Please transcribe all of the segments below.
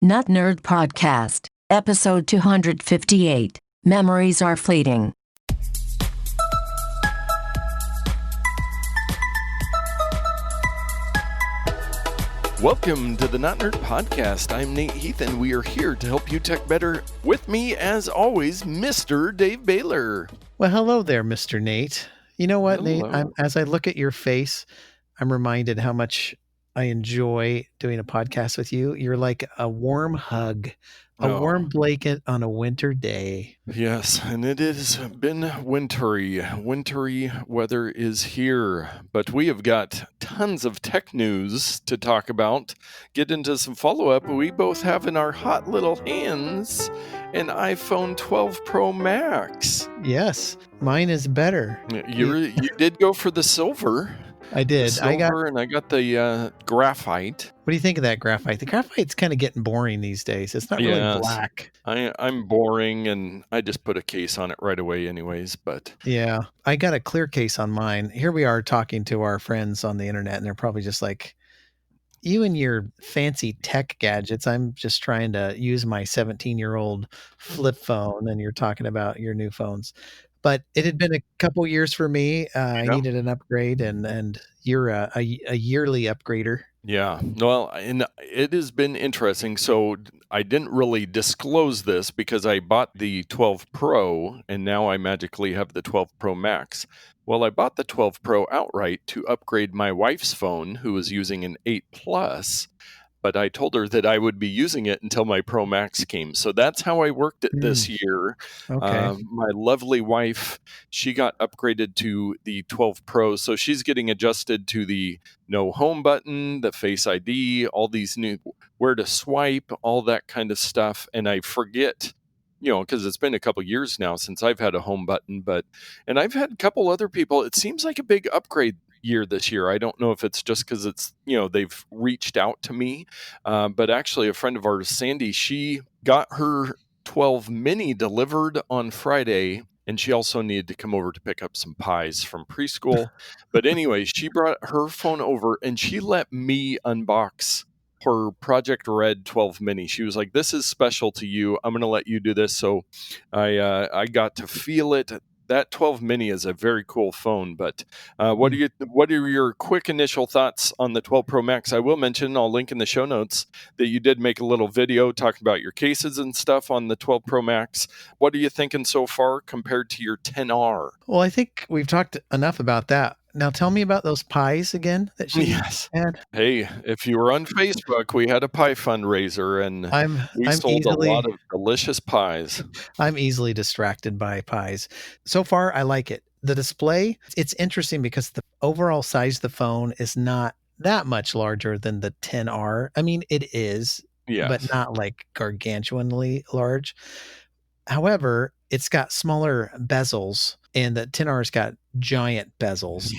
Not Nerd Podcast, episode 258. Memories are fleeting. Welcome to the Not Nerd Podcast. I'm Nate Heath, and we are here to help you tech better. With me, as always, Mr. Dave Baylor. Well, hello there, Mr. Nate. You know what, Hello. Nate? As I look at your face, I'm reminded how much I enjoy doing a podcast with you. You're like a warm hug, a warm blanket on a winter day. Yes, and it has been wintry. Wintry weather is here, but we have got tons of tech news to talk about. Get into some follow-up. We both have in our hot little hands an iPhone 12 Pro Max. Yes, mine is better. You did go for the silver. I did. The silver, and I got the graphite. What do you think of that graphite? The graphite's kind of getting boring these days. It's not really black. I'm boring, and I just put a case on it right away anyways, but... Yeah, I got a clear case on mine. Here we are talking to our friends on the internet, and they're probably just like, you and your fancy tech gadgets. I'm just trying to use my 17-year-old flip phone, and you're talking about your new phones. But it had been a couple years for me. I needed an upgrade, and you're a yearly upgrader. Yeah, well, and it has been interesting. So I didn't really disclose this because I bought the 12 Pro, and now I magically have the 12 Pro Max. Well, I bought the 12 Pro outright to upgrade my wife's phone, who was using an 8 Plus. But I told her that I would be using it until my Pro Max came. So that's how I worked it this year. Okay. My lovely wife, she got upgraded to the 12 Pro. So she's getting adjusted to the no home button, the Face ID, all these new, where to swipe, all that kind of stuff. And I forget, because it's been a couple years now since I've had a home button. And I've had a couple other people, it seems like a big upgrade year this year. I don't know if it's just because it's, they've reached out to me. But actually a friend of ours, Sandy, she got her 12 mini delivered on Friday, and she also needed to come over to pick up some pies from preschool. But anyway, she brought her phone over and she let me unbox her Project Red 12 mini. She was like, this is special to you. I'm going to let you do this. So I got to feel it. That 12 mini is a very cool phone, but what are your quick initial thoughts on the 12 Pro Max? I will mention, I'll link in the show notes, that you did make a little video talking about your cases and stuff on the 12 Pro Max. What are you thinking so far compared to your 10R? Well, I think we've talked enough about that. Now tell me about those pies again that she had. Hey, if you were on Facebook, we had a pie fundraiser, and we sold a lot of delicious pies. I'm easily distracted by pies. So far, I like it. The display, it's interesting because the overall size of the phone is not that much larger than the 10R. I mean, it is, but not like gargantuanly large. However, it's got smaller bezels, and the 10R's got giant bezels.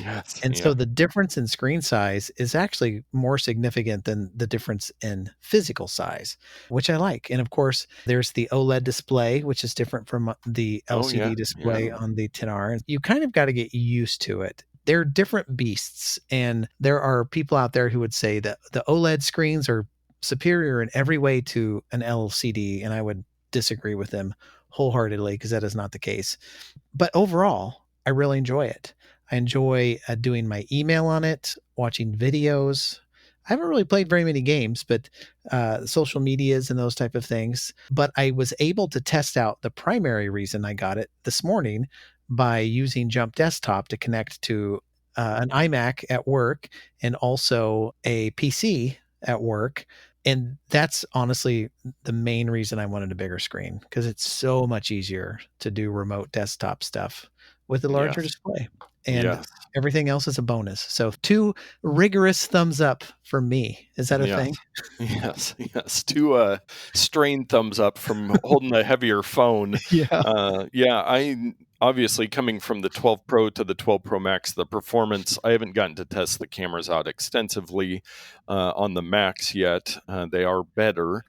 So the difference in screen size is actually more significant than the difference in physical size, which I like. And of course, there's the OLED display, which is different from the LCD display on the 10R. You kind of got to get used to it. They're different beasts, and there are people out there who would say that the OLED screens are superior in every way to an LCD, and I would disagree with them wholeheartedly because that is not the case. But overall, I really enjoy it. I enjoy doing my email on it, watching videos. I haven't really played very many games, but social medias and those type of things. But I was able to test out the primary reason I got it this morning by using Jump Desktop to connect to an iMac at work and also a PC at work. And that's honestly the main reason I wanted a bigger screen, because it's so much easier to do remote desktop stuff with a larger display. And everything else is a bonus. So 2 rigorous thumbs up for me. Is that a thing? Yes. 2 strained thumbs up from holding a heavier phone. I obviously, coming from the 12 Pro to the 12 Pro Max, the performance, I haven't gotten to test the cameras out extensively on the Max yet. They are better.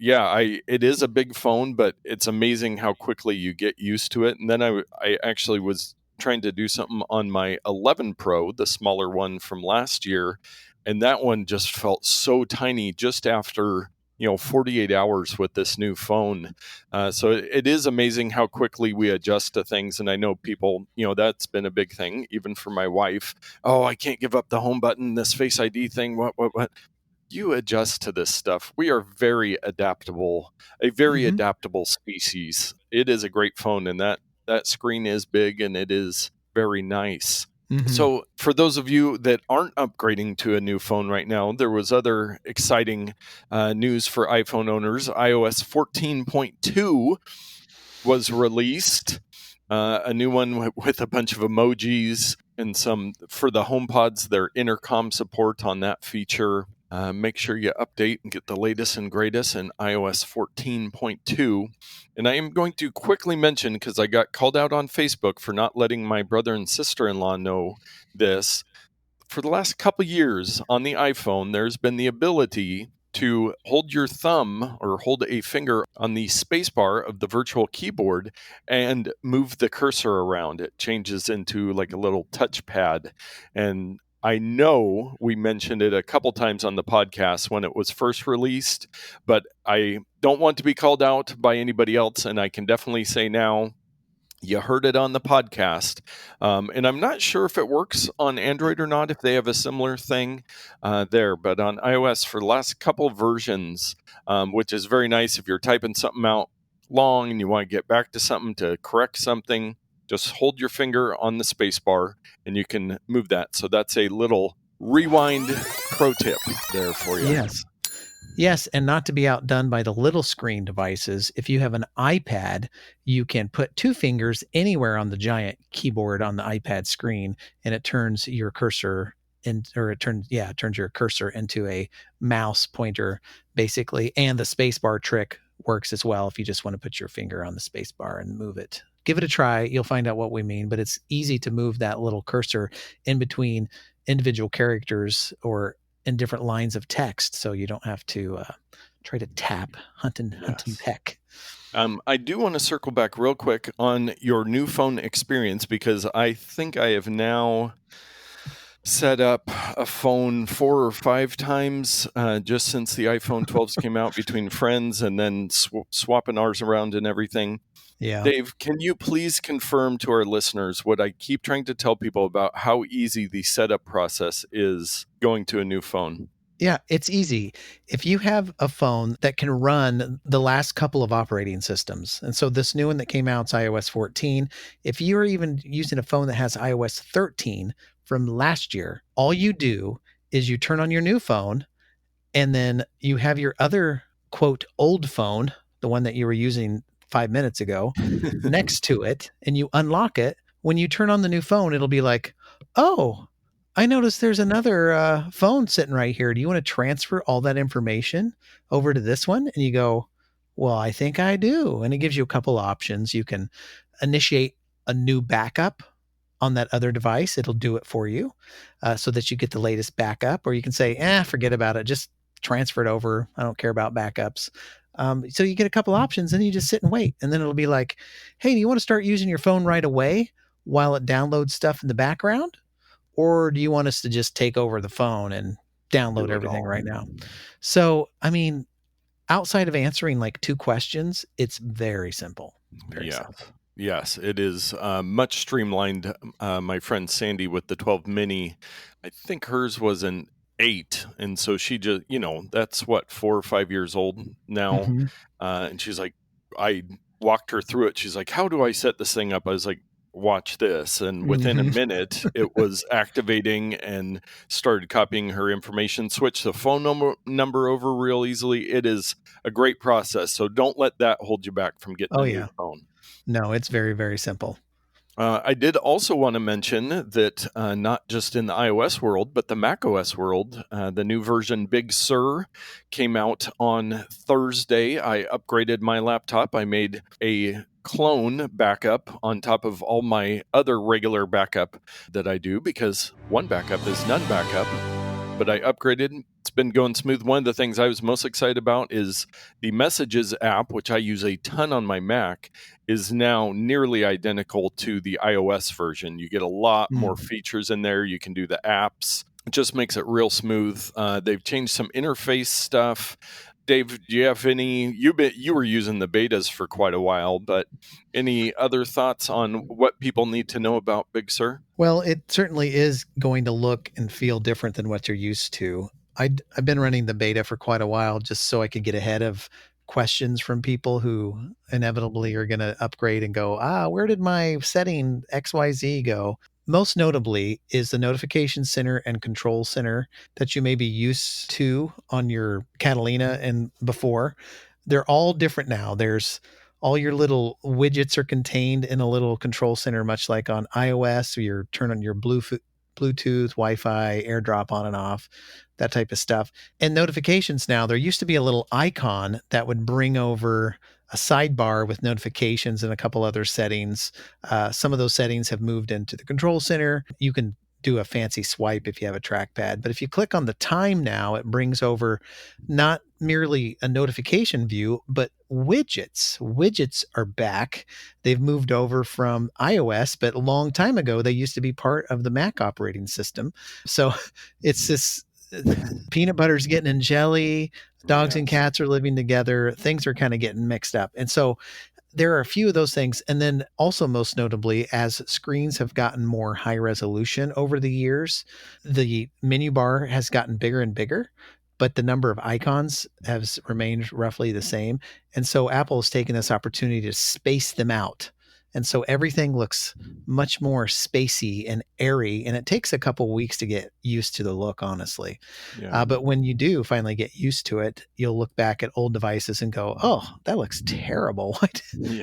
It is a big phone, but it's amazing how quickly you get used to it. And then I actually was trying to do something on my 11 Pro, the smaller one from last year, and that one just felt so tiny just after 48 hours with this new phone. So it is amazing how quickly we adjust to things. And I know people, that's been a big thing, even for my wife. Oh, I can't give up the home button, this Face ID thing, what. You adjust to this stuff. We are very adaptable, a very adaptable species. It is a great phone, and that screen is big and it is very nice. So for those of you that aren't upgrading to a new phone right now, there was other exciting news for iPhone owners. iOS 14.2 was released. A new one with a bunch of emojis and some for the HomePods, their intercom support on that feature. Make sure you update and get the latest and greatest in iOS 14.2. And I am going to quickly mention, because I got called out on Facebook for not letting my brother and sister-in-law know this. For the last couple years on the iPhone, there's been the ability to hold your thumb or hold a finger on the spacebar of the virtual keyboard and move the cursor around. It changes into like a little touchpad. And I know we mentioned it a couple times on the podcast when it was first released, but I don't want to be called out by anybody else. And I can definitely say now, you heard it on the podcast. And I'm not sure if it works on Android or not, if they have a similar thing there. But on iOS, for the last couple versions, which is very nice if you're typing something out long and you want to get back to something to correct something, just hold your finger on the space bar and you can move that. So that's a little rewind pro tip there for you. Yes, and not to be outdone by the little screen devices, if you have an iPad, you can put two fingers anywhere on the giant keyboard on the iPad screen, and it turns your cursor turns your cursor into a mouse pointer, basically. And the spacebar trick works as well if you just want to put your finger on the spacebar and move it. Give it a try. You'll find out what we mean, but it's easy to move that little cursor in between individual characters or in different lines of text, so you don't have to try to tap, hunt and peck. I do want to circle back real quick on your new phone experience, because I think I have now set up a phone 4 or 5 times just since the iPhone 12s came out, between friends and then swapping ours around and everything. Yeah. Dave, can you please confirm to our listeners what I keep trying to tell people about how easy the setup process is going to a new phone? Yeah, it's easy. If you have a phone that can run the last couple of operating systems, and so this new one that came out is iOS 14. If you're even using a phone that has iOS 13 from last year, all you do is you turn on your new phone, and then you have your other, quote, old phone, the one that you were using 5 minutes ago, next to it, and you unlock it. When you turn on the new phone, it'll be like, oh, I noticed there's another phone sitting right here. Do you want to transfer all that information over to this one? And you go, well, I think I do. And it gives you a couple options. You can initiate a new backup on that other device. It'll do it for you so that you get the latest backup. Or you can say, forget about it. Just transfer it over. I don't care about backups. So you get a couple options, and you just sit and wait. And then it'll be like, hey, do you want to start using your phone right away while it downloads stuff in the background? Or do you want us to just take over the phone and download everything right now? So, I mean, outside of answering like 2 questions, it's very simple. Very simple. Yes, it is much streamlined. My friend Sandy with the 12 mini, I think hers was an 8. And so she just, that's what, 4 or 5 years old now. Mm-hmm. And she's like, I walked her through it. She's like, how do I set this thing up? I was like, watch this. And within a minute, it was activating and started copying her information, switched the phone number over real easily. It is a great process. So don't let that hold you back from getting a new phone. No, it's very, very simple. I did also want to mention that not just in the iOS world, but the macOS world, the new version Big Sur came out on Thursday. I upgraded my laptop. I made a clone backup on top of all my other regular backup that I do, because one backup is none backup. But I upgraded. It's been going smooth. One of the things I was most excited about is the Messages app, which I use a ton on my Mac, is now nearly identical to the iOS version. You get a lot more features in there. You can do the apps. It just makes it real smooth. They've changed some interface stuff. Dave, do you have any? You were using the betas for quite a while, but any other thoughts on what people need to know about Big Sur? Well, it certainly is going to look and feel different than what you're used to. I've been running the beta for quite a while just so I could get ahead of questions from people who inevitably are going to upgrade and go, where did my setting XYZ go? Most notably is the notification center and control center that you may be used to on your Catalina and before. They're all different now. There's all your little widgets are contained in a little control center, much like on iOS, or you turn on your Bluetooth, Wi-Fi, AirDrop on and off, that type of stuff. And notifications now, there used to be a little icon that would bring over a sidebar with notifications and a couple other settings. Some of those settings have moved into the control center. You can do a fancy swipe if you have a trackpad. But if you click on the time now, it brings over not merely a notification view, but widgets. Widgets are back. They've moved over from iOS, but a long time ago, they used to be part of the Mac operating system. So it's this peanut butter's getting in jelly, dogs and cats are living together. Things are kind of getting mixed up. And so there are a few of those things. And then also most notably, as screens have gotten more high resolution over the years, the menu bar has gotten bigger and bigger, but the number of icons has remained roughly the same. And so Apple has taken this opportunity to space them out. And so everything looks much more spacey and airy, and it takes a couple weeks to get used to the look, honestly. Yeah. But when you do finally get used to it, you'll look back at old devices and go, oh, that looks terrible.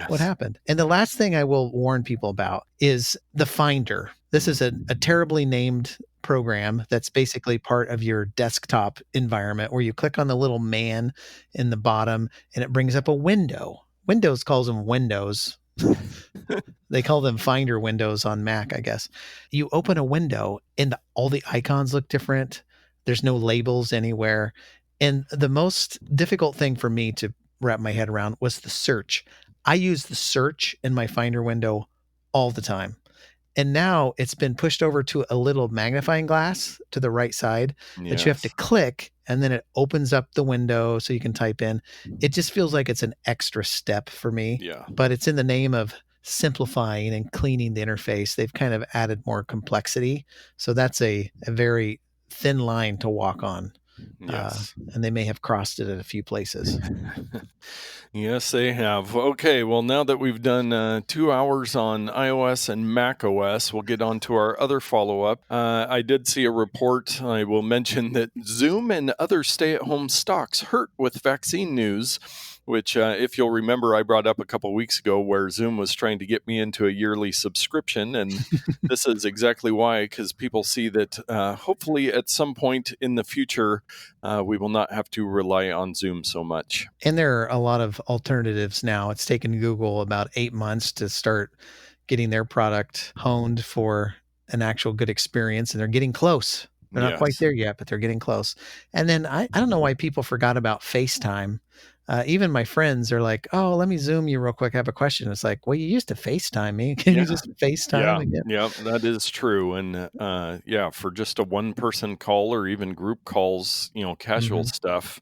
What happened? And the last thing I will warn people about is the Finder. This is a terribly named program that's basically part of your desktop environment where you click on the little man in the bottom and it brings up a window. Windows calls them windows. They call them Finder windows on Mac, I guess. You open a window and all the icons look different. There's no labels anywhere. And the most difficult thing for me to wrap my head around was the search. I use the search in my Finder window all the time. And now it's been pushed over to a little magnifying glass to the right side that you have to click, and then it opens up the window so you can type in. It just feels like it's an extra step for me. Yeah. But it's in the name of simplifying and cleaning the interface. They've kind of added more complexity. So that's a very thin line to walk on. Yes. And they may have crossed it at a few places. Yes, they have. Okay, well, now that we've done 2 hours on iOS and Mac OS, we'll get on to our other follow-up. I did see a report. I will mention that Zoom and other stay-at-home stocks hurt with vaccine news, which, if you'll remember, I brought up a couple weeks ago where Zoom was trying to get me into a yearly subscription. And this is exactly why, because people see that hopefully at some point in the future, we will not have to rely on Zoom so much. And there are a lot of alternatives now. It's taken Google about 8 months to start getting their product honed for an actual good experience, and they're getting close. They're not quite there yet, but they're getting close. And then I don't know why people forgot about FaceTime. Even my friends are like, oh, let me Zoom you real quick. I have a question. It's like, well, you used to FaceTime me. Can you just FaceTime again? Yeah, that is true. And for just a one-person call or even group calls, casual stuff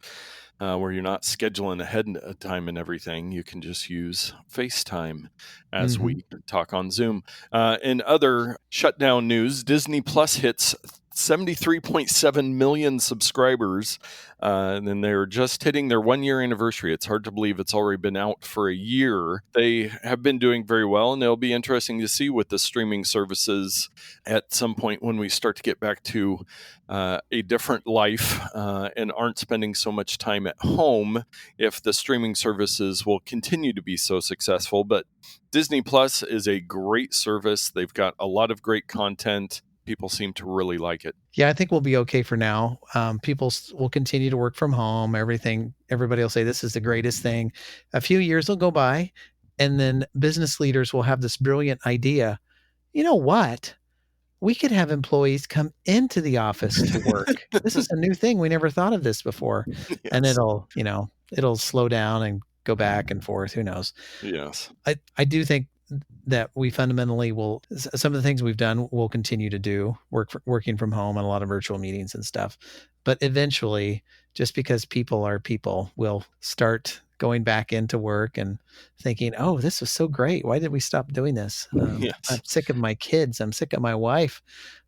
where you're not scheduling ahead of time and everything, you can just use FaceTime as we talk on Zoom. In other shutdown news, Disney Plus hits 73.7 million subscribers, and then they're just hitting their 1-year anniversary. It's hard to believe it's already been out for a year. They have been doing very well, and it'll be interesting to see with the streaming services at some point when we start to get back to a different life and aren't spending so much time at home, if the streaming services will continue to be so successful. But Disney Plus is a great service. They've got a lot of great content. People seem to really like it. Yeah, I think we'll be okay for now. People will continue to work from home. Everybody will say this is the greatest thing. A few years will go by, and then business leaders will have this brilliant idea. You know what? We could have employees come into the office to work. This is a new thing. We never thought of this before. Yes. And it'll slow down and go back and forth. Who knows? Yes. I do think that we fundamentally some of the things we've done we'll continue to do, working from home and a lot of virtual meetings and stuff. But eventually just because people are people, will start going back into work and thinking, oh, this was so great. Why did we stop doing this? Yes. I'm sick of my kids. I'm sick of my wife.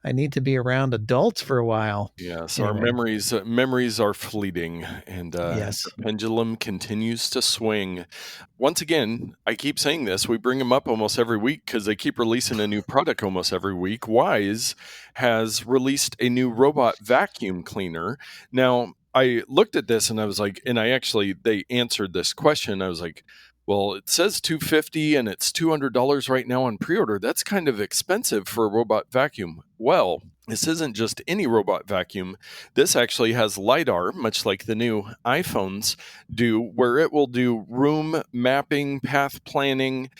I need to be around adults for a while. Yes, our Anyway. memories are fleeting, and Yes. the pendulum continues to swing. Once again, I keep saying this. We bring them up almost every week because they keep releasing a new product almost every week. Wise has released a new robot vacuum cleaner. Now, I looked at this and I was like, and they answered this question. I was like, well, it says $250 and it's $200 right now on pre-order. That's kind of expensive for a robot vacuum. Well, this isn't just any robot vacuum. This actually has LiDAR, much like the new iPhones do, where it will do room mapping, path planning.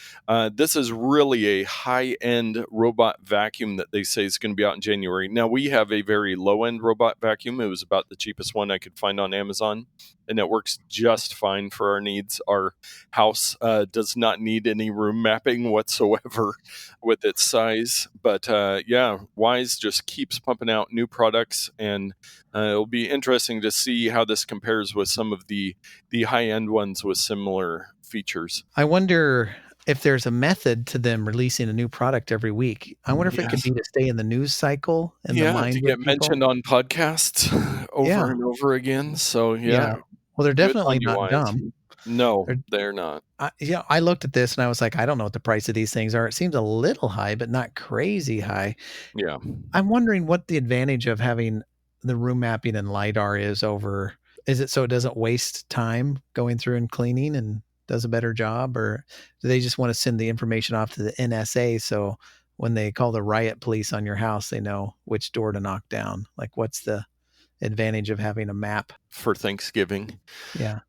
This is really a high-end robot vacuum that they say is going to be out in January. Now, we have a very low-end robot vacuum. It was about the cheapest one I could find on Amazon, and it works just fine for our needs. Our house does not need any room mapping whatsoever with its size. But yeah, Wise just keeps pumping out new products, and it'll be interesting to see how this compares with some of the high-end ones with similar features. I wonder if there's a method to them releasing a new product every week. I wonder if it could be to stay in the news cycle and the mind to of get people. mentioned on podcasts over and over again. So yeah. Well, they're Good definitely on you, not Wise. dumb. No, they're not. I looked at this and I was like, I don't know what the price of these things are. It seems a little high, but not crazy high. Yeah. I'm wondering what the advantage of having the room mapping and LiDAR is it so it doesn't waste time going through and cleaning and does a better job, or do they just want to send the information off to the NSA so when they call the riot police on your house, they know which door to knock down? Like, what's the advantage of having a map for Thanksgiving? Yeah.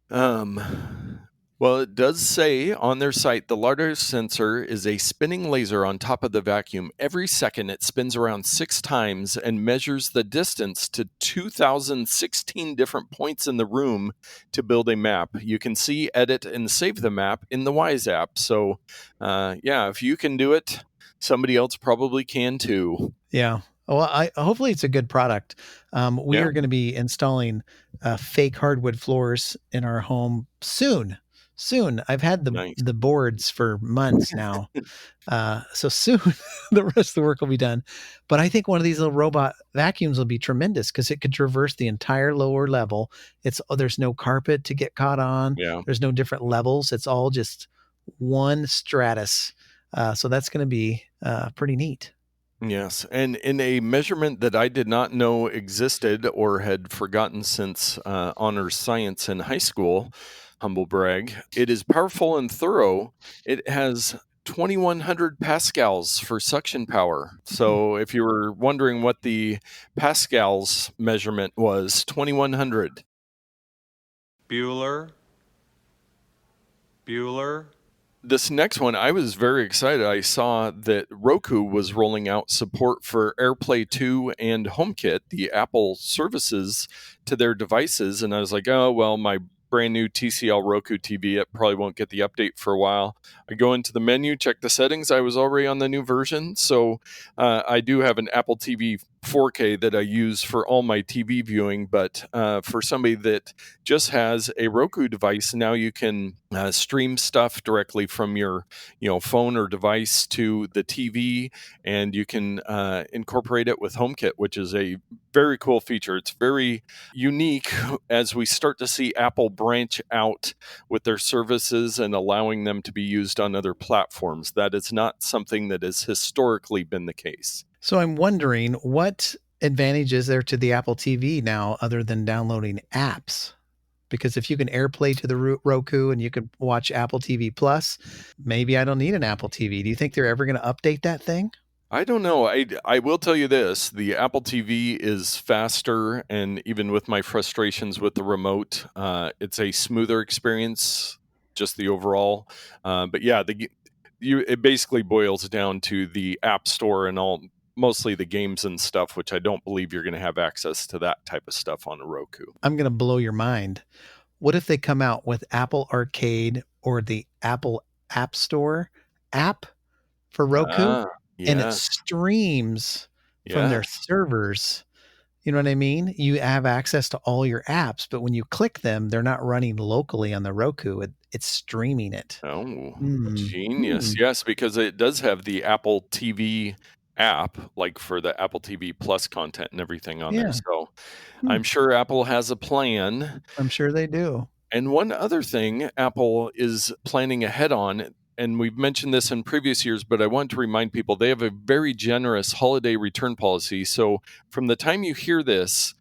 Well, it does say on their site the LiDAR sensor is a spinning laser on top of the vacuum. Every second, it spins around 6 times and measures the distance to 2,016 different points in the room to build a map. You can see, edit, and save the map in the Wise app. So, yeah, if you can do it, somebody else probably can too. Yeah. Well, hopefully it's a good product. We are going to be installing fake hardwood floors in our home soon. I've had the boards for months now. So soon the rest of the work will be done. But I think one of these little robot vacuums will be tremendous because it could traverse the entire lower level. There's no carpet to get caught on. Yeah. There's no different levels. It's all just one stratus. So that's going to be pretty neat. Yes, and in a measurement that I did not know existed or had forgotten since honors science in high school, humble brag, it is powerful and thorough. It has 2,100 pascals for suction power. So if you were wondering what the pascals measurement was, 2,100. Bueller. This next one, I was very excited. I saw that Roku was rolling out support for AirPlay 2 and HomeKit, the Apple services, to their devices. And I was like, oh, well, my brand new TCL Roku TV, it probably won't get the update for a while. I go into the menu, check the settings. I was already on the new version. So I do have an Apple TV 4K that I use for all my TV viewing. But for somebody that just has a Roku device, now you can stream stuff directly from your phone or device to the TV, and you can incorporate it with HomeKit, which is a very cool feature. It's very unique as we start to see Apple branch out with their services and allowing them to be used on other platforms. That is not something that has historically been the case. So I'm wondering, what advantage is there to the Apple TV now other than downloading apps? Because if you can AirPlay to the Roku and you can watch Apple TV Plus, maybe I don't need an Apple TV. Do you think they're ever going to update that thing? I don't know. I will tell you this. The Apple TV is faster, and even with my frustrations with the remote, it's a smoother experience, just the overall. But yeah, it basically boils down to the App Store and mostly the games and stuff, which I don't believe you're going to have access to that type of stuff on a Roku. I'm going to blow your mind. What if they come out with Apple Arcade or the Apple App Store app for Roku? Yeah. And it streams from their servers, You know what I mean? You have access to all your apps, but when you click them, they're not running locally on the Roku. It's streaming it. Oh, Hmm. genius. Yes, because it does have the Apple TV app, like for the Apple TV Plus content and everything on there. Yeah. So Hmm. I'm sure Apple has a plan. I'm sure they do. And one other thing Apple is planning ahead on, and we've mentioned this in previous years, but I want to remind people they have a very generous holiday return policy. So from the time you hear this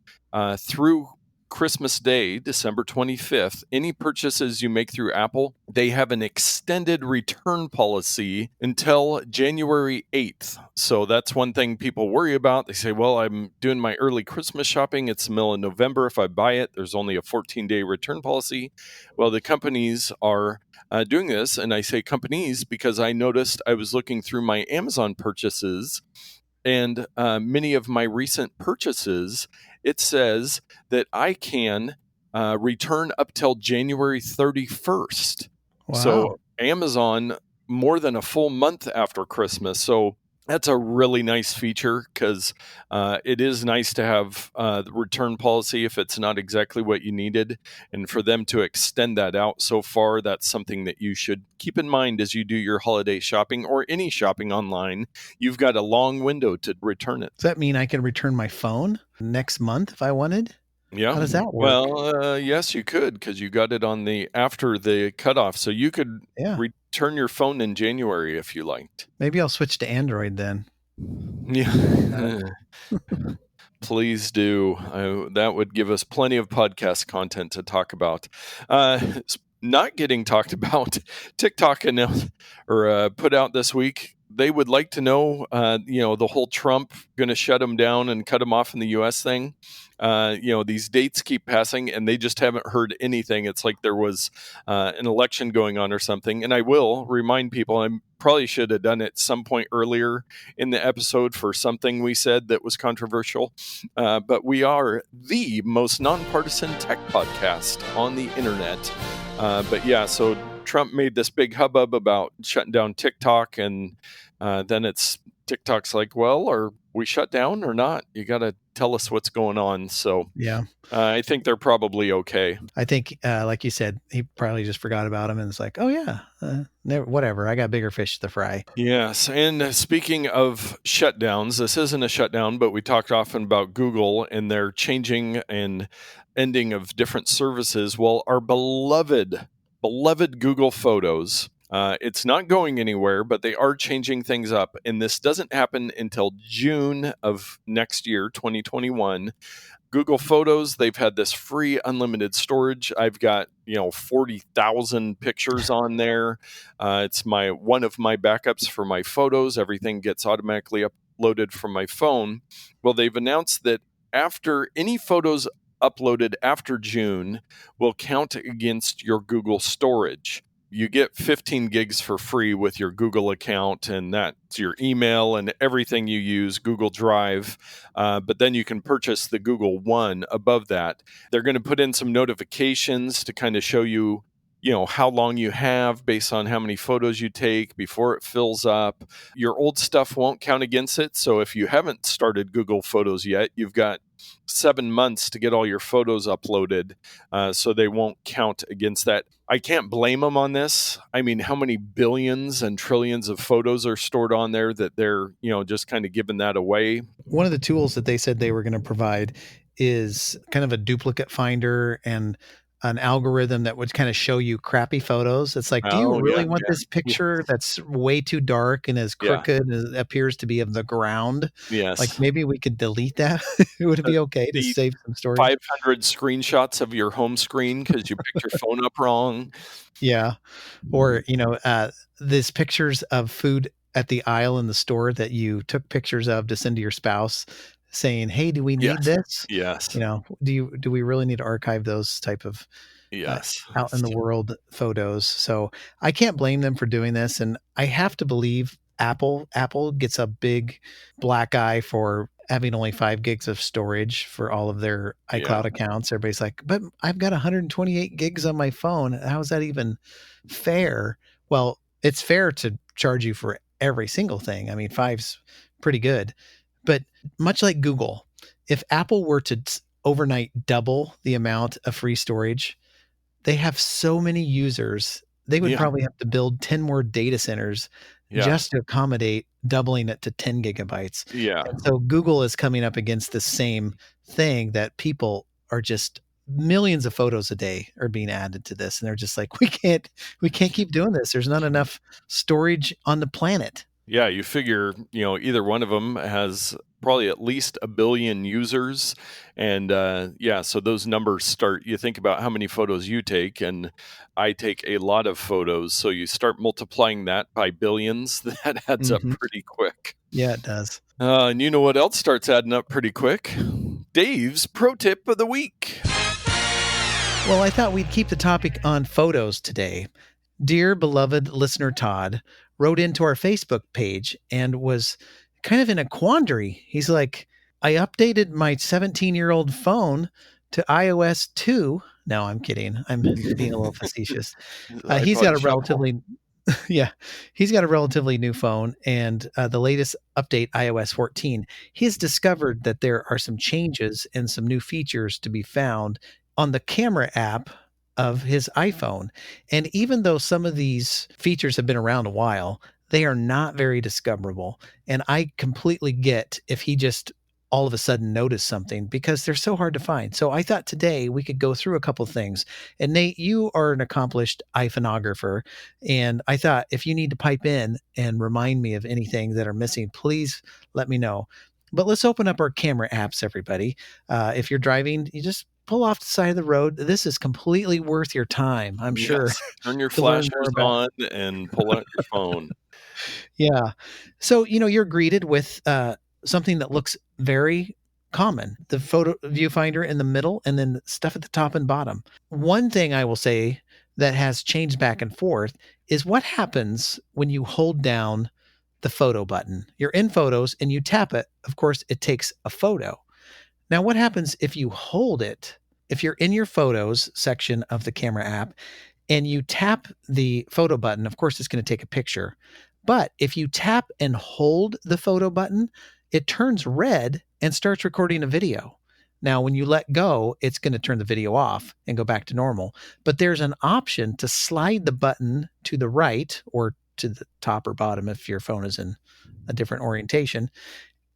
through Christmas Day, December 25th, any purchases you make through Apple, they have an extended return policy until January 8th. So that's one thing people worry about. They say, well, I'm doing my early Christmas shopping. It's the middle of November. If I buy it, there's only a 14-day return policy. Well, the companies are doing this. And I say companies because I noticed I was looking through my Amazon purchases, and many of my recent purchases, it says that I can return up till January 31st. Wow. So Amazon more than a full month after Christmas. So that's a really nice feature because it is nice to have the return policy if it's not exactly what you needed. And for them to extend that out so far, that's something that you should keep in mind as you do your holiday shopping or any shopping online. You've got a long window to return it. Does that mean I can return my phone next month if I wanted? Yeah. How does that work? Well, yes, you could because you got it on the after the cutoff. So you could return your phone in January if you liked. Maybe I'll switch to Android then. Yeah. Please do. That would give us plenty of podcast content to talk about. Not getting talked about, TikTok announced or put out this week. They would like to know, the whole Trump going to shut them down and cut them off in the U.S. thing. These dates keep passing and they just haven't heard anything. It's like there was an election going on or something. And I will remind people, I probably should have done it some point earlier in the episode for something we said that was controversial. But we are the most nonpartisan tech podcast on the internet. So Trump made this big hubbub about shutting down TikTok, and then TikTok's like, well, are we shut down or not? You got to tell us what's going on. So yeah, I think they're probably okay. I think, like you said, he probably just forgot about him and it's like, oh yeah, whatever. I got bigger fish to fry. Yes. And speaking of shutdowns, this isn't a shutdown, but we talked often about Google and their changing and ending of different services. Well, our beloved Google Photos, it's not going anywhere, but they are changing things up. And this doesn't happen until June of next year, 2021. Google Photos, they've had this free unlimited storage. I've got 40,000 pictures on there. It's one of my backups for my photos. Everything gets automatically uploaded from my phone. Well, they've announced that after any photos uploaded after June will count against your Google storage. You get 15 gigs for free with your Google account, and that's your email and everything you use, Google Drive. But then you can purchase the Google One above that. They're going to put in some notifications to kind of show you, how long you have based on how many photos you take before it fills up. Your old stuff won't count against it. So if you haven't started Google Photos yet, you've got 7 months to get all your photos uploaded, so they won't count against that. I can't blame them on this. I mean, how many billions and trillions of photos are stored on there that they're, just kind of giving that away? One of the tools that they said they were going to provide is kind of a duplicate finder and an algorithm that would kind of show you crappy photos. It's like, do you really want this picture that's way too dark and as crooked as it appears to be of the ground? Yes. Like maybe we could delete that. Would it be okay to save some storage? 500 screenshots of your home screen because you picked your phone up wrong. Yeah. Or, these pictures of food at the aisle in the store that you took pictures of to send to your spouse saying, hey, do we need this? Yes. Do we really need to archive those type of out in the world photos? So I can't blame them for doing this. And I have to believe Apple gets a big black eye for having only 5 gigs of storage for all of their iCloud accounts. Everybody's like, but I've got 128 gigs on my phone. How is that even fair? Well, it's fair to charge you for every single thing. I mean, 5's pretty good. But much like Google, If Apple were to overnight double the amount of free storage, they have so many users. They would Yeah. probably have to build 10 more data centers just to accommodate doubling it to 10 gigabytes. Yeah. And so Google is coming up against the same thing, that people are just millions of photos a day are being added to this. And they're just like, we can't keep doing this. There's not enough storage on the planet. Yeah, you figure, either one of them has probably at least 1 billion users. And so those numbers you think about how many photos you take, and I take a lot of photos. So you start multiplying that by billions, that adds up pretty quick. Yeah, it does. And you know what else starts adding up pretty quick? Dave's Pro Tip of the Week. Well, I thought we'd keep the topic on photos today. Dear beloved listener Todd wrote into our Facebook page and was kind of in a quandary. He's like, I updated my 17-year-old phone to iOS 2. No, I'm kidding. I'm being a little facetious. He's got a relatively new phone, and the latest update, iOS 14. He has discovered that there are some changes and some new features to be found on the camera app of his iPhone. And even though some of these features have been around a while, they are not very discoverable. And I completely get if he just all of a sudden noticed something, because they're so hard to find. So I thought today we could go through a couple things. And Nate, you are an accomplished iPhoneographer. And I thought if you need to pipe in and remind me of anything that are missing, please let me know. But let's open up our camera apps, everybody. If you're driving, you just pull off the side of the road. This is completely worth your time, I'm sure. Turn your flashers on and pull out your phone. Yeah. So, you're greeted with something that looks very common, the photo viewfinder in the middle, and then stuff at the top and bottom. One thing I will say that has changed back and forth is what happens when you hold down the photo button. You're in Photos and you tap it. Of course, it takes a photo. Now, what happens if you hold it? If you're in your Photos section of the camera app and you tap the photo button, of course, it's going to take a picture. But if you tap and hold the photo button, it turns red and starts recording a video. Now, when you let go, it's going to turn the video off and go back to normal. But there's an option to slide the button to the right or to the top or bottom if your phone is in a different orientation,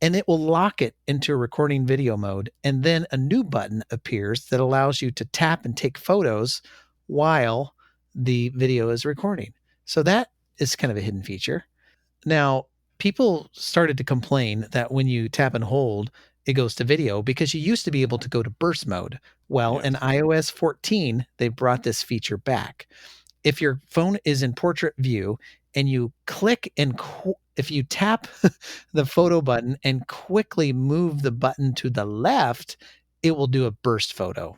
and it will lock it into recording video mode. And then a new button appears that allows you to tap and take photos while the video is recording. So that is kind of a hidden feature. Now, people started to complain that when you tap and hold, it goes to video, because you used to be able to go to burst mode. Well, in iOS 14, they brought this feature back. If your phone is in portrait view and you click and if you tap the photo button and quickly move the button to the left, it will do a burst photo.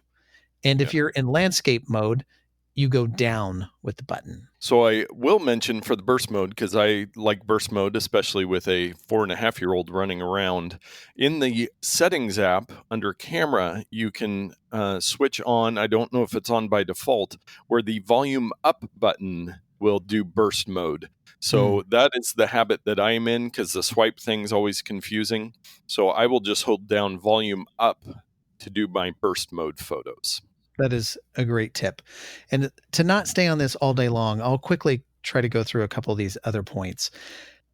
And if you're in landscape mode, you go down with the button. So I will mention for the burst mode, because I like burst mode, especially with a 4.5-year-old running around. In the settings app under camera, you can switch on, I don't know if it's on by default, where the volume up button will do burst mode. So that is the habit that I am in, because the swipe thing's always confusing. So I will just hold down volume up to do my burst mode photos. That is a great tip. And to not stay on this all day long, I'll quickly try to go through a couple of these other points.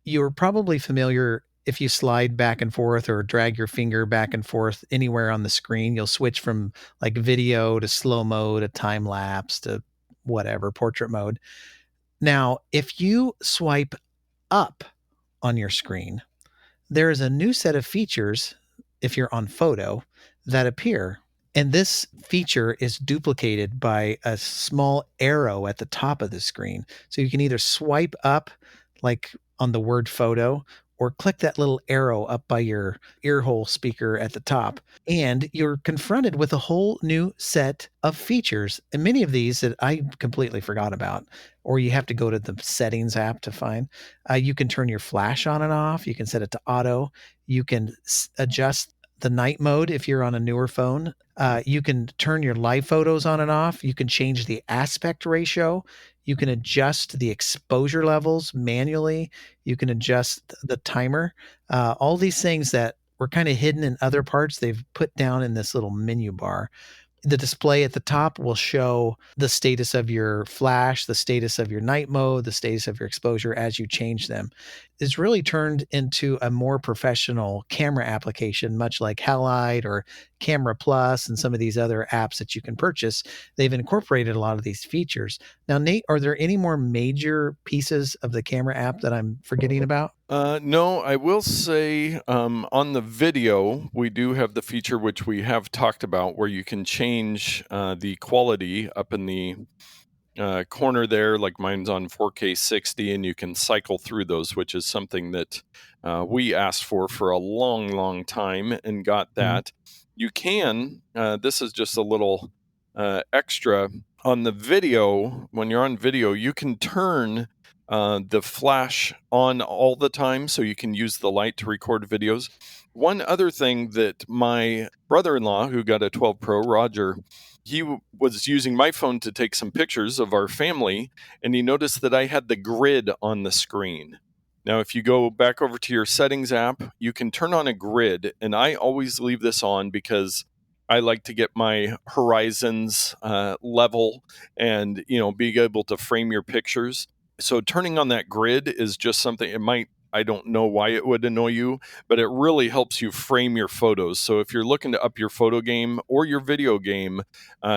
You're probably familiar, if you slide back and forth or drag your finger back and forth anywhere on the screen, you'll switch from like video to slow-mo to time lapse to whatever, portrait mode. Now, if you swipe up on your screen, there is a new set of features, if you're on photo, that appear. And this feature is duplicated by a small arrow at the top of the screen. So you can either swipe up, like on the word photo, or click that little arrow up by your earhole speaker at the top. And you're confronted with a whole new set of features. And many of these that I completely forgot about, or you have to go to the settings app to find. You can turn your flash on and off. You can set it to auto. You can adjust the night mode if you're on a newer phone. You can turn your live photos on and off. You can change the aspect ratio. You can adjust the exposure levels manually. You can adjust the timer. All these things that were kind of hidden in other parts. They've put down in this little menu bar. The display at the top will show the status of your flash, the status of your night mode, the status of your exposure as you change them. It's really turned into a more professional camera application, much like Halide or Camera Plus and some of these other apps that you can purchase. They've incorporated a lot of these features. Now, Nate, are there any more major pieces of the camera app that I'm forgetting about? No, I will say on the video, we do have the feature which we have talked about where you can change the quality up in the corner there. Like mine's on 4K 60, and you can cycle through those, which is something that we asked for a long, long time and got that. You can, this is just a little extra. On the video, when you're on video, you can turn the flash on all the time, so you can use the light to record videos. One other thing that my brother-in-law, who got a 12 Pro, Roger, he was using my phone to take some pictures of our family, and he noticed that I had the grid on the screen. Now, if you go back over to your settings app, you can turn on a grid, and I always leave this on because I like to get my horizons level and, being able to frame your pictures. So turning on that grid is just something, I don't know why it would annoy you, but it really helps you frame your photos. So if you're looking to up your photo game or your video game,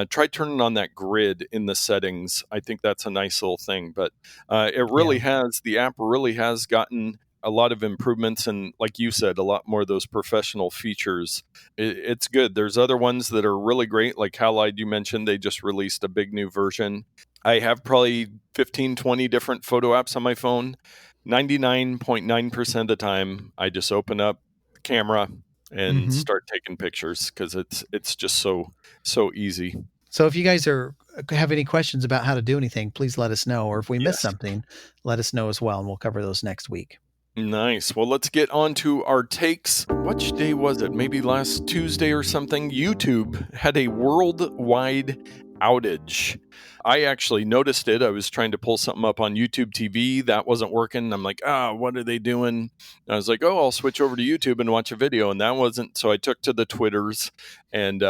try turning on that grid in the settings. I think that's a nice little thing, but the app really has gotten a lot of improvements, and like you said, a lot more of those professional features. It's good. There's other ones that are really great, like Halide you mentioned. They just released a big new version. I have probably 15, 20 different photo apps on my phone. 99.9% of the time, I just open up the camera and start taking pictures because it's just so easy. So if you guys have any questions about how to do anything, please let us know. Or if we miss something, let us know as well, and we'll cover those next week. Nice. Well, let's get on to our takes. Which day was it? Maybe last Tuesday or something. YouTube had a worldwide outage. I actually noticed it. I was trying to pull something up on YouTube TV. That wasn't working. I'm like, what are they doing? And I was like, I'll switch over to YouTube and watch a video. And that wasn't. So I took to the Twitters, and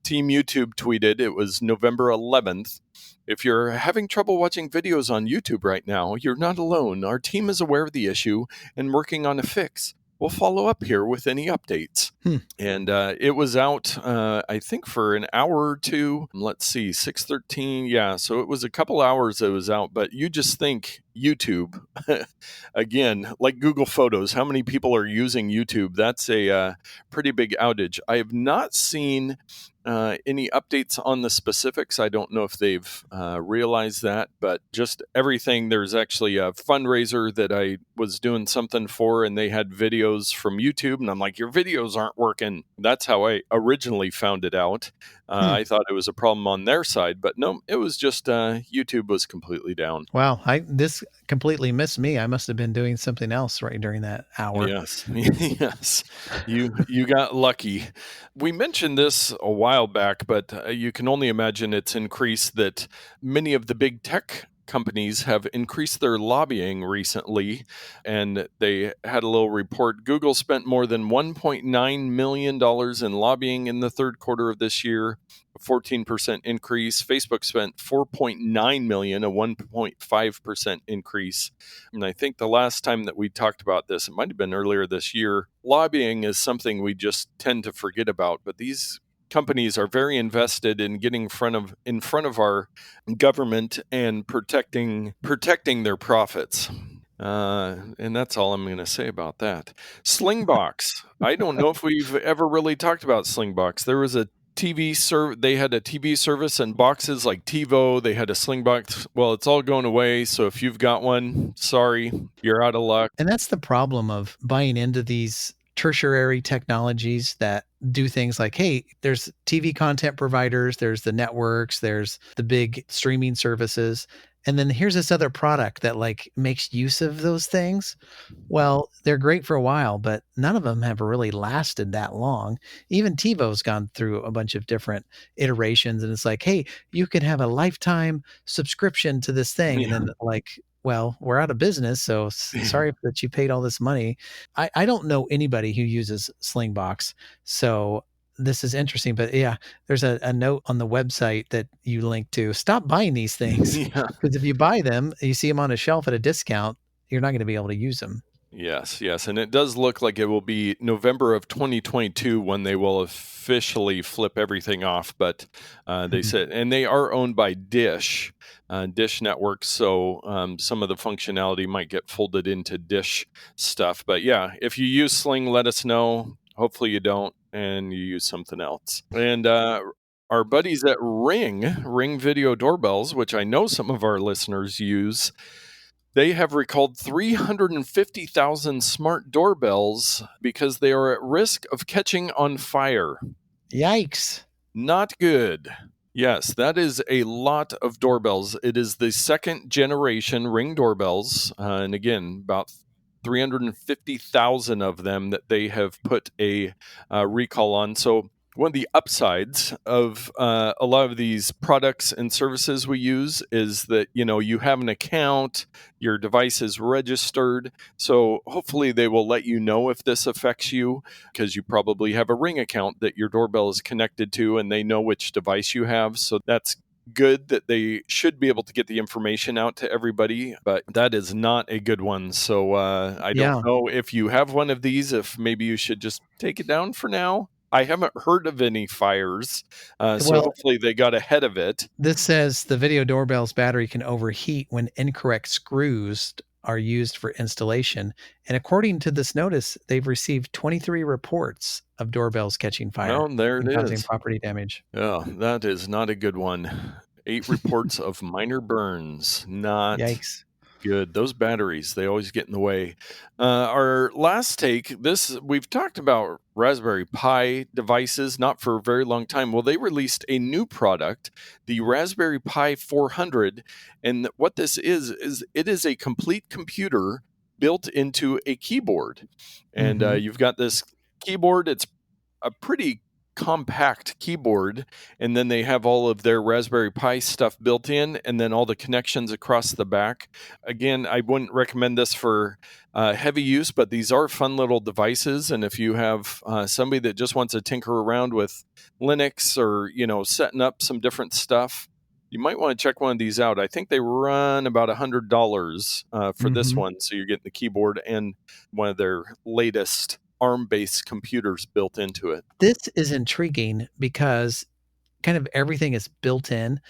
Team YouTube tweeted, it was November 11th. If you're having trouble watching videos on YouTube right now, you're not alone. Our team is aware of the issue and working on a fix. We'll follow up here with any updates. And it was out, I think, for an hour or two. Let's see, 6:13. Yeah, so it was a couple hours it was out. But you just think YouTube, again, like Google Photos, how many people are using YouTube? That's a pretty big outage. I have not seen any updates on the specifics. I don't know if they've realized that, but just everything. There's actually a fundraiser that I was doing something for, and they had videos from YouTube, and I'm like, your videos aren't working. That's how I originally found it out. I thought it was a problem on their side, but no, it was just YouTube was completely down. Wow, this completely missed me. I must have been doing something else right during that hour. Yes, yes, you got lucky. We mentioned this a while back, but you can only imagine it's increased that many of the big tech companies have increased their lobbying recently, and they had a little report. Google spent more than $1.9 million in lobbying in the third quarter of this year, a 14% increase. Facebook spent $4.9 million, a 1.5% increase. And I think the last time that we talked about this, it might have been earlier this year. Lobbying is something we just tend to forget about, but these companies are very invested in getting in front of our government and protecting their profits. And that's all I'm going to say about that. Slingbox. I don't know if we've ever really talked about Slingbox. There was a they had a TV service and boxes like TiVo. They had a Slingbox. Well, it's all going away. So if you've got one, sorry, you're out of luck. And that's the problem of buying into these tertiary technologies that do things like, hey, there's TV content providers, there's the networks, there's the big streaming services. And then here's this other product that like makes use of those things. Well, they're great for a while, but none of them have really lasted that long. Even TiVo's gone through a bunch of different iterations, and it's like, hey, you can have a lifetime subscription to this thing. And then like well, we're out of business, so sorry that you paid all this money. I don't know anybody who uses Slingbox, so this is interesting. But yeah, there's a note on the website that you link to. Stop buying these things, Yeah. because if you buy them, you see them on a shelf at a discount, you're not going to be able to use them. Yes. And it does look like it will be November of 2022 when they will officially flip everything off. But they said, and they are owned by Dish Network. So some of the functionality might get folded into Dish stuff. But yeah, if you use Sling, let us know. Hopefully you don't, and you use something else. And our buddies at Ring Video Doorbells, which I know some of our listeners use, they have recalled 350,000 smart doorbells because they are at risk of catching on fire. Yikes. Not good. Yes, that is a lot of doorbells. It is the second generation Ring doorbells. And again, about 350,000 of them that they have put a recall on. So one of the upsides of a lot of these products and services we use is that, you have an account, your device is registered. So hopefully they will let you know if this affects you, because you probably have a Ring account that your doorbell is connected to, and they know which device you have. So that's good that they should be able to get the information out to everybody, but that is not a good one. So I don't know if you have one of these, if maybe you should just take it down for now. I haven't heard of any fires, so hopefully they got ahead of it. This says the video doorbell's battery can overheat when incorrect screws are used for installation. And according to this notice, they've received 23 reports of doorbells catching fire. Well, there it causing is. Property damage. Yeah, that is not a good one. 8 reports of minor burns. Not Yikes. Good. Those batteries, they always get in the way. Our last take, we've talked about Raspberry Pi devices, not for a very long time. Well, they released a new product, the Raspberry Pi 400. And what this is it is a complete computer built into a keyboard. And you've got this keyboard. It's a pretty compact keyboard, and then they have all of their Raspberry Pi stuff built in, and then all the connections across the back. Again, I wouldn't recommend this for heavy use, but these are fun little devices, and if you have somebody that just wants to tinker around with Linux or setting up some different stuff, you might want to check one of these out. I think they run about $100 for this one, so you're getting the keyboard and one of their latest ARM-based computers built into it. This is intriguing because kind of everything is built in,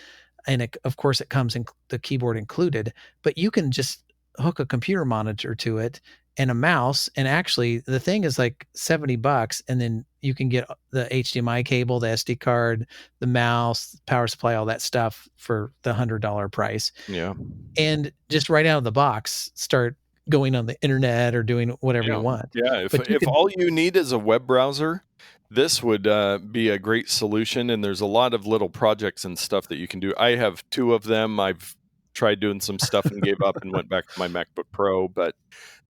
and of course it comes in the keyboard included, but you can just hook a computer monitor to it and a mouse, and actually the thing is like $70, and then you can get the HDMI cable, the SD card, the mouse, power supply, all that stuff for the $100 price. Yeah. And just right out of the box start going on the internet or doing whatever you want. Yeah, if all you need is a web browser, this would be a great solution. And there's a lot of little projects and stuff that you can do. I have 2 of them. I've tried doing some stuff and gave up and went back to my MacBook Pro, but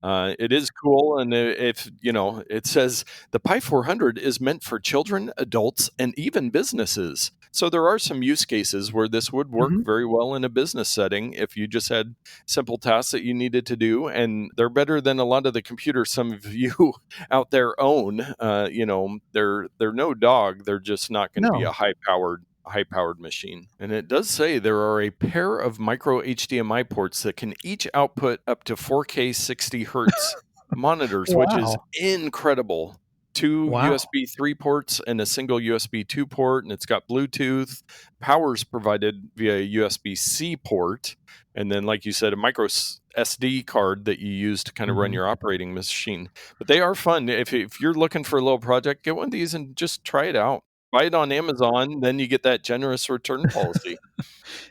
it is cool. And if it says the Pi 400 is meant for children, adults, and even businesses. So there are some use cases where this would work very well in a business setting if you just had simple tasks that you needed to do. And they're better than a lot of the computers some of you out there own. They're no dog. They're just not going to be a high-powered machine. And it does say there are a pair of micro HDMI ports that can each output up to 4K 60 hertz monitors, which is incredible. 2 USB 3 ports and a single USB 2 port, and it's got Bluetooth. Power's provided via USB-C port, and then, like you said, a micro SD card that you use to kind of run your operating machine. But they are fun. If you're looking for a little project, get one of these and just try it out. Buy it on Amazon, then you get that generous return policy.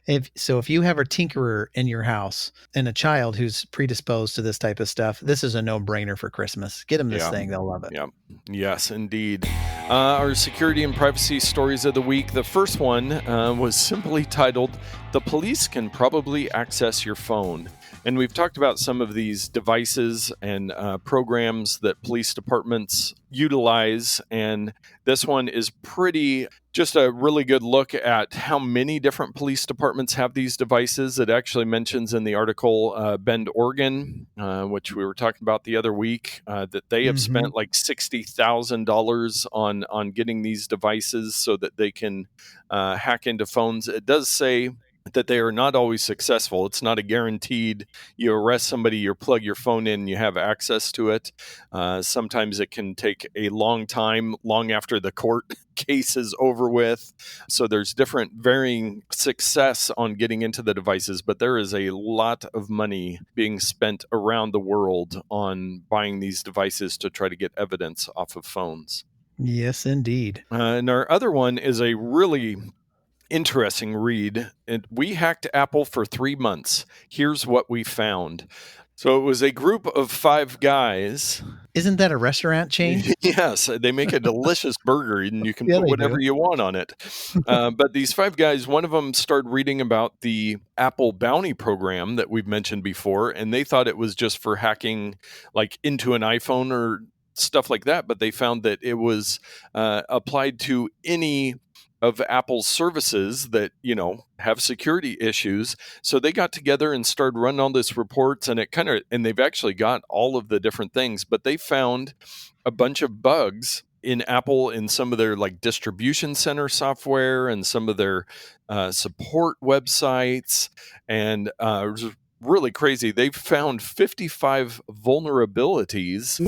If you have a tinkerer in your house and a child who's predisposed to this type of stuff, this is a no-brainer for Christmas. Get them this thing. They'll love it. Yeah. Yes, indeed. Our security and privacy stories of the week. The first one was simply titled, "The Police Can Probably Access Your Phone." And we've talked about some of these devices and programs that police departments utilize. And this one is pretty just a really good look at how many different police departments have these devices. It actually mentions in the article Bend, Oregon, which we were talking about the other week, that they have spent like $60,000 on getting these devices so that they can hack into phones. It does say that they are not always successful. It's not a guaranteed, you arrest somebody, you plug your phone in, you have access to it. Sometimes it can take a long time, long after the court case is over with. So there's different varying success on getting into the devices, but there is a lot of money being spent around the world on buying these devices to try to get evidence off of phones. Yes, indeed. And our other one is a really interesting read. And we hacked Apple for 3 months. Here's what we found. So it was a group of 5 guys. Isn't that a restaurant chain? Yes, they make a delicious burger, and you can Yeah, put they whatever do. you want on it. But these 5 guys, one of them started reading about the Apple Bounty program that we've mentioned before, and they thought it was just for hacking like into an iPhone or stuff like that. But they found that it was applied to any of Apple's services that, have security issues. So they got together and started running all this reports, and and they've actually got all of the different things, but they found a bunch of bugs in Apple in some of their like distribution center software and some of their support websites. And it was really crazy. They found 55 vulnerabilities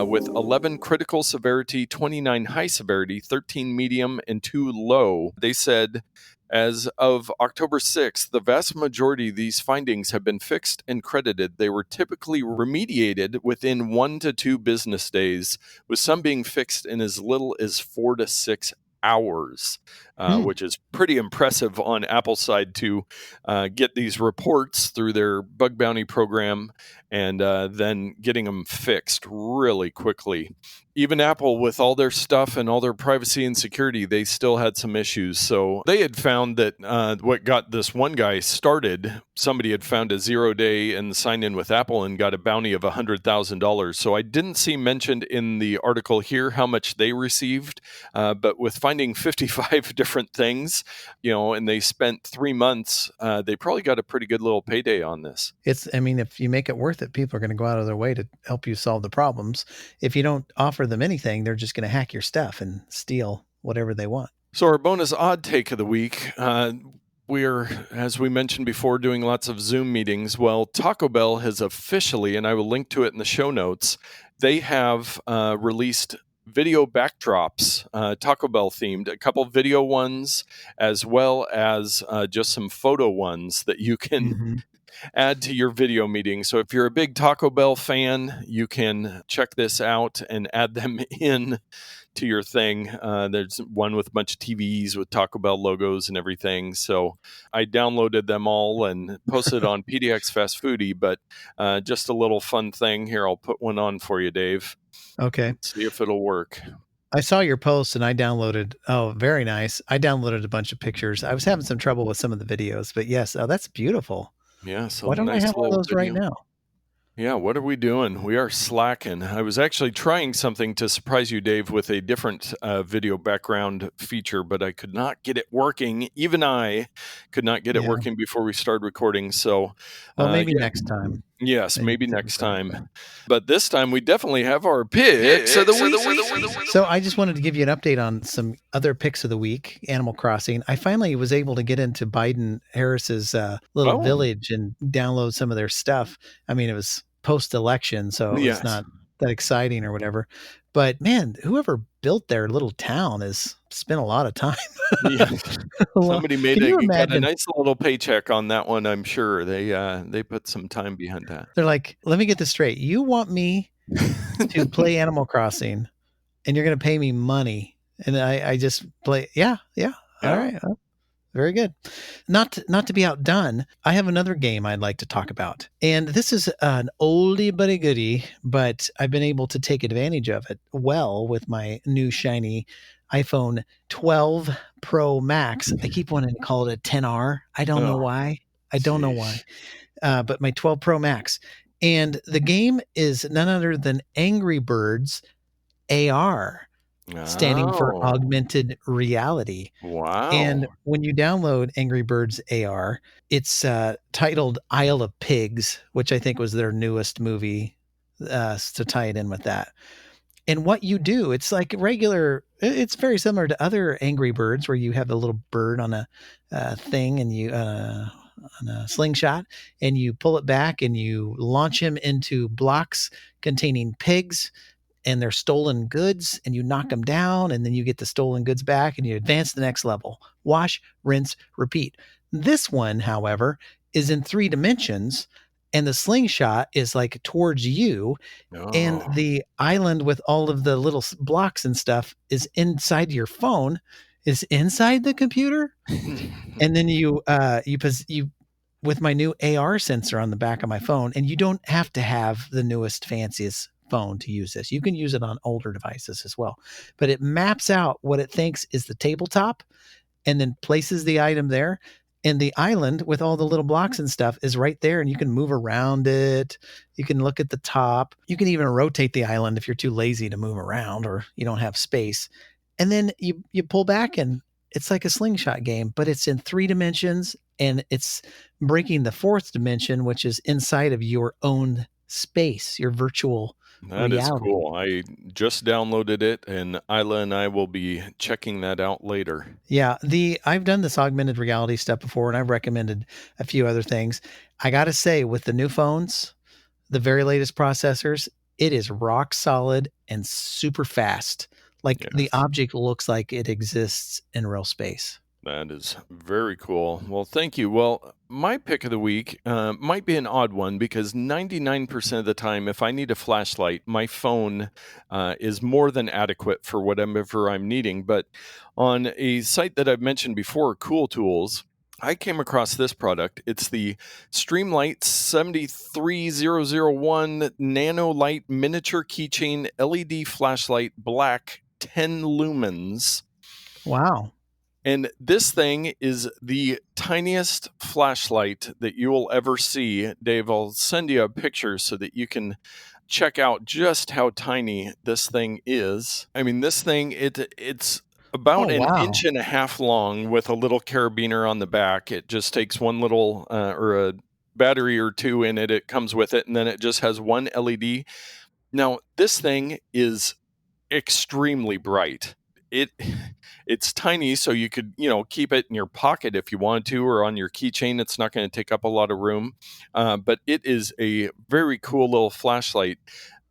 with 11 critical severity, 29 high severity, 13 medium, and 2 low. They said, as of October 6th, the vast majority of these findings have been fixed and credited. They were typically remediated within 1 to 2 business days, with some being fixed in as little as 4 to 6 hours, which is pretty impressive on Apple's side to get these reports through their bug bounty program and then getting them fixed really quickly. Even Apple, with all their stuff and all their privacy and security, they still had some issues. So they had found that what got this one guy started, somebody had found a 0-day and signed in with Apple and got a bounty of $100,000. So I didn't see mentioned in the article here how much they received, but with finding 55 different things, and they spent 3 months, they probably got a pretty good little payday on this. If you make it worth it, people are going to go out of their way to help you solve the problems. If you don't offer them anything, they're just going to hack your stuff and steal whatever they want. So our bonus odd take of the week, we're, as we mentioned before, doing lots of Zoom meetings. Well, Taco Bell has officially, and I will link to it in the show notes, they have released video backdrops, Taco Bell themed, a couple video ones, as well as just some photo ones that you can add to your video meeting. So if you're a big Taco Bell fan, you can check this out and add them in to your thing. There's one with a bunch of TVs with Taco Bell logos and everything. So I downloaded them all and posted on PDX Fast Foodie, but just a little fun thing here. I'll put one on for you, Dave. Okay. Let's see if it'll work. I saw your post and I downloaded. Oh, very nice. I downloaded a bunch of pictures. I was having some trouble with some of the videos, but yes. Oh, that's beautiful. Yeah. So why don't I have one of those right now? Yeah, what are we doing? We are slacking. I was actually trying something to surprise you, Dave, with a different video background feature, but I could not get it working. Even I could not get it working before we started recording. So, maybe next time. Yes, maybe next time. But this time we definitely have our picks of the week. So I just wanted to give you an update on some other picks of the week, Animal Crossing. I finally was able to get into Biden Harris's little village and download some of their stuff. I mean, it was post-election, so it was not that exciting or whatever. But man, whoever built their little town has spent a lot of time. Somebody got a nice little paycheck on that one, I'm sure. They put some time behind that. They're like, let me get this straight. You want me to play Animal Crossing and you're going to pay me money. And I just play. Yeah. All right. Very good. Not to be outdone, I have another game I'd like to talk about. And this is an oldie but a goodie, but I've been able to take advantage of it well with my new shiny iPhone 12 Pro Max. I keep wanting to call it a 10R. I don't know why. But my 12 Pro Max. And the game is none other than Angry Birds AR. standing for Oh, augmented reality. And wow. when you download Angry Birds AR, it's titled Isle of Pigs, which I think was their newest movie, to tie it in with that. And what you do, it's like it's very similar to other Angry Birds where you have a little bird on a thing and you on a slingshot, and you pull it back and you launch him into blocks containing pigs and their stolen goods, and you knock them down, and then you get the stolen goods back and you advance the next level. Wash, rinse, repeat. This one, however, is in 3 dimensions, and the slingshot is like towards you, and Oh. the island with all of the little blocks and stuff is inside your phone, is inside the computer. And then you with my new AR sensor on the back of my phone, and you don't have to have the newest fanciest phone to use this. You can use it on older devices as well. But it maps out what it thinks is the tabletop and then places the item there. And the island with all the little blocks and stuff is right there, and you can move around it. You can look at the top. You can even rotate the island if you're too lazy to move around or you don't have space. And then you pull back, and it's like a slingshot game, but it's in 3 dimensions, and it's breaking the 4th dimension, which is inside of your own space, your virtual That is reality. cool. I just downloaded it, and Isla and I will be checking that out later. Yeah, I've done this augmented reality stuff before, and I've recommended a few other things. I got to say, with the new phones, the very latest processors, it is rock solid and super fast. Like the Yes. object looks like it exists in real space. That is very cool. Well, thank you. Well, my pick of the week might be an odd one because 99% of the time, if I need a flashlight, my phone is more than adequate for whatever I'm needing. But on a site that I've mentioned before, Cool Tools, I came across this product. It's the Streamlight 73001 Nano Light Miniature Keychain LED Flashlight Black 10 lumens. Wow. And this thing is the tiniest flashlight that you will ever see. Dave, I'll send you a picture so that you can check out just how tiny this thing is. I mean, this thing, it's about an wow. inch and a half long with a little carabiner on the back. It just takes one little or a battery or two in it. It comes with it, and then it just has one LED. Now, this thing is extremely bright. It's tiny, so you could keep it in your pocket if you wanted to, or on your keychain. It's not going to take up a lot of room, but it is a very cool little flashlight.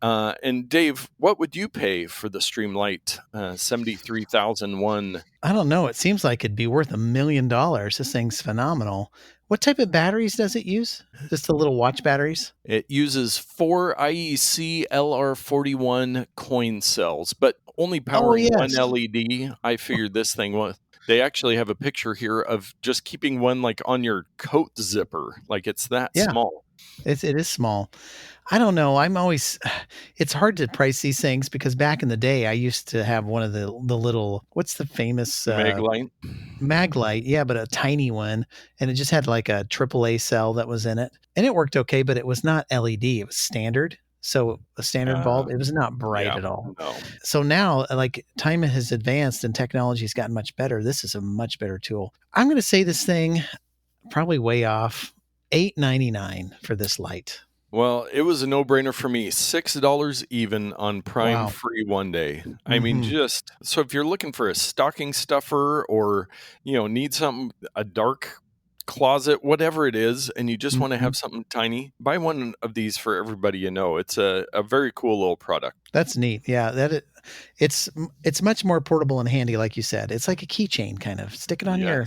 And Dave, what would you pay for the Streamlight 73001? I don't know. It seems like it'd be worth $1 million. This thing's phenomenal. What type of batteries does it use? Just the little watch batteries? It uses 4 IEC LR41 coin cells, but only powering one yes. LED. I figured this thing was. They actually have a picture here of just keeping one like on your coat zipper. Like it's that small. It is small. I don't know. It's hard to price these things because back in the day, I used to have one of the little, what's the famous Maglite? Yeah, but a tiny one. And it just had like a AAA cell that was in it. And it worked okay, but it was not LED. It was standard. So a standard bulb, it was not bright at all. No. So now, like, time has advanced and technology has gotten much better. This is a much better tool. I'm going to say this thing probably way off. $8.99 for this light. Well, it was a no-brainer for me. $6 even on Prime free one day. I mean, just so if you're looking for a stocking stuffer or need something, a dark closet, whatever it is, and you just want to have something tiny, buy one of these for everybody you know. It's a very cool little product. That's neat. Yeah, it's much more portable and handy, like you said. It's like a keychain kind of. Stick it on your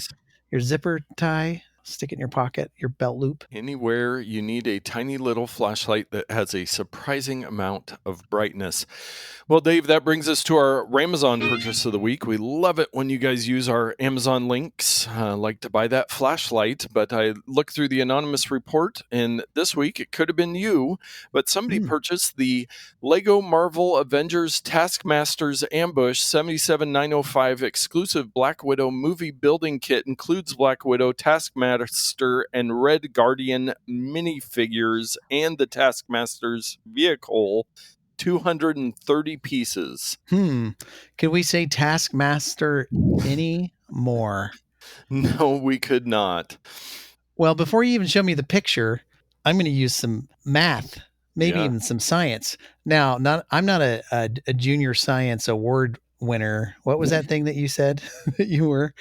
zipper tie. Stick it in your pocket, your belt loop. Anywhere you need a tiny little flashlight that has a surprising amount of brightness. Well, Dave, that brings us to our Amazon purchase of the week. We love it when you guys use our Amazon links. Like to buy that flashlight, but I looked through the anonymous report, and this week it could have been you, but somebody purchased the Lego Marvel Avengers Taskmasters Ambush 77905 exclusive Black Widow movie building kit. Includes Black Widow, Taskmaster, and Red Guardian minifigures and the Taskmaster's vehicle 230 pieces. Can we say Taskmaster any more? No, we could not. Well, before you even show me the picture, I'm going to use some math, maybe Yeah. even some science. Now, I'm not a junior science award winner. What was that thing that you said that you were?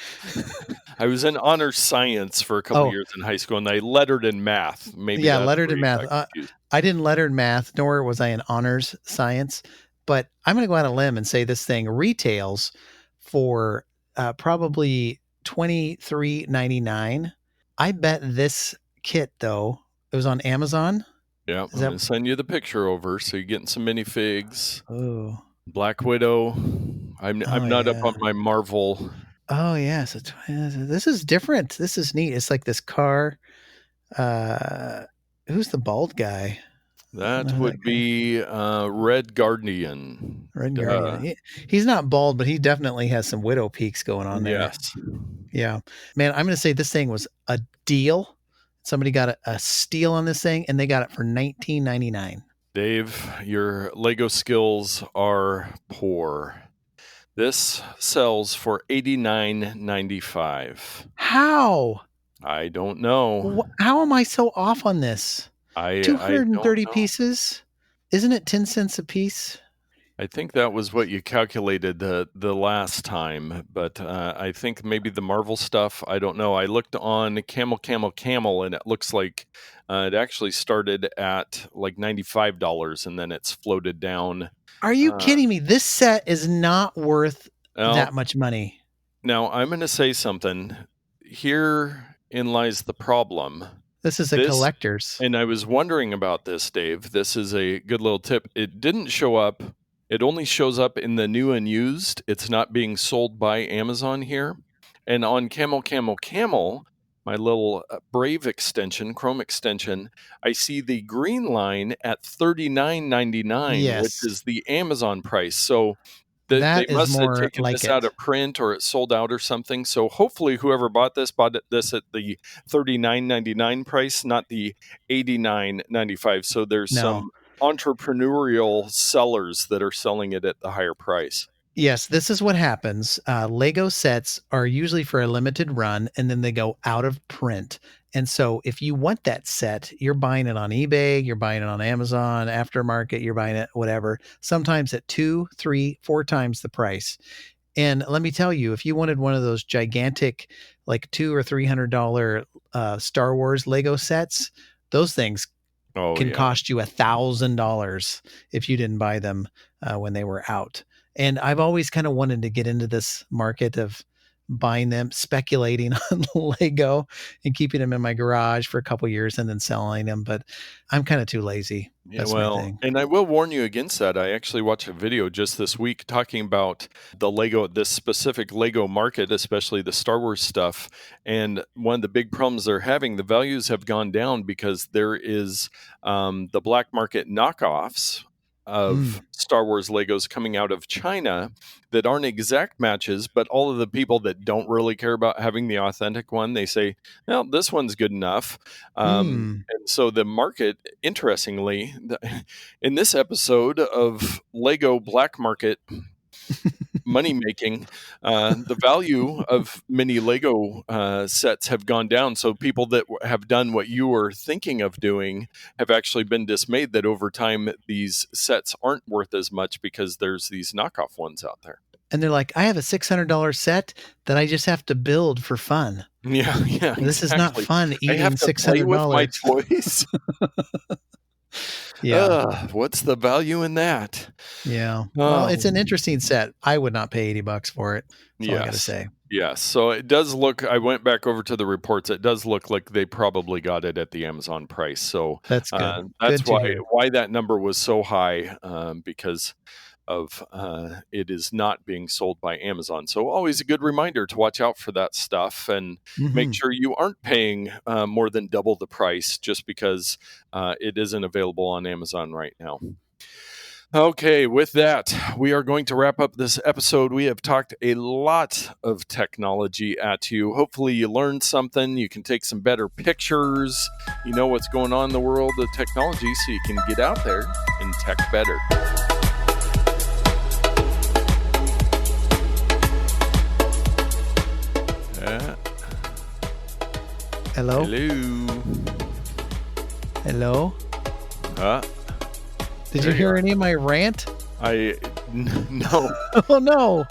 I was in honors science for a couple years in high school, and I lettered in math. Maybe yeah, that's lettered where in you math. got confused. I didn't letter in math, nor was I in honors science. But I'm going to go out on a limb and say this thing retails for probably $23.99. I bet this kit, though, it was on Amazon. Yeah, I'm going to send you the picture over so you're getting some minifigs. Oh, Black Widow. I'm not up on my Marvel. Oh, yes. This is different. This is neat. It's like this car. Who's the bald guy? That would be Red Guardian. Red Guardian. He's not bald, but he definitely has some widow peaks going on there. Yes. Yeah. Man, I'm going to say this thing was a deal. Somebody got a steal on this thing, and they got it for $19.99. Dave, your Lego skills are poor. This sells for $89.95. How? I don't know. How am I so off on this? 230 I pieces? Isn't it 10 cents a piece? I think that was what you calculated the last time, but I think maybe the Marvel stuff, I don't know. I looked on Camel, and it looks like it actually started at like $95, and then it's floated down. Are you kidding me? This set is not worth that much money. Now, I'm going to say something. Herein lies the problem. This is a collector's. And I was wondering about this, Dave. This is a good little tip. It didn't show up. It only shows up in the new and used. It's not being sold by Amazon here. And on Camel, my little Brave extension, Chrome extension, I see the green line at $39.99, which is the Amazon price. So they must have taken this out of print, or it sold out or something. So hopefully whoever bought this this at the $39.99 price, not the $89.95. So there's some entrepreneurial sellers that are selling it at the higher price. Yes, this is what happens. Lego sets are usually for a limited run, and then they go out of print. And so if you want that set, you're buying it on eBay, you're buying it on Amazon, aftermarket, you're buying it, whatever, sometimes at 2, 3, 4 times the price. And let me tell you, if you wanted one of those gigantic, like $200 or $300 Star Wars Lego sets, those things can cost you $1,000 if you didn't buy them when they were out. And I've always kind of wanted to get into this market of buying them, speculating on Lego and keeping them in my garage for a couple of years and then selling them. But I'm kind of too lazy. That's my thing. And I will warn you against that. I actually watched a video just this week talking about this specific Lego market, especially the Star Wars stuff. And one of the big problems they're having, the values have gone down because there is the black market knockoffs of Star Wars Legos coming out of China that aren't exact matches, but all of the people that don't really care about having the authentic one, they say, well, this one's good enough. And so the market, interestingly, in this episode of Lego Black Market money making, the value of many Lego sets have gone down. So people that have done what you were thinking of doing have actually been dismayed that over time these sets aren't worth as much because there's these knockoff ones out there. And they're like, I have a $600 set that I just have to build for fun. Yeah. This is not fun eating I have to $600 play with my toys. Yeah. What's the value in that? Yeah. Well, it's an interesting set. I would not pay $80 for it. That's all I got to say. Yes. So it does look, I went back over to the reports. It does look like they probably got it at the Amazon price. So that's good. That's why that number was so high, because of it is not being sold by Amazon. So always a good reminder to watch out for that stuff and make sure you aren't paying more than double the price just because it isn't available on Amazon right now. Okay, with that, we are going to wrap up this episode. We have talked a lot of technology at you. Hopefully you learned something. You can take some better pictures. You know what's going on in the world of technology so you can get out there and tech better. Hello? Hello. Hello? Did you hear any of my rant? No. Oh, no.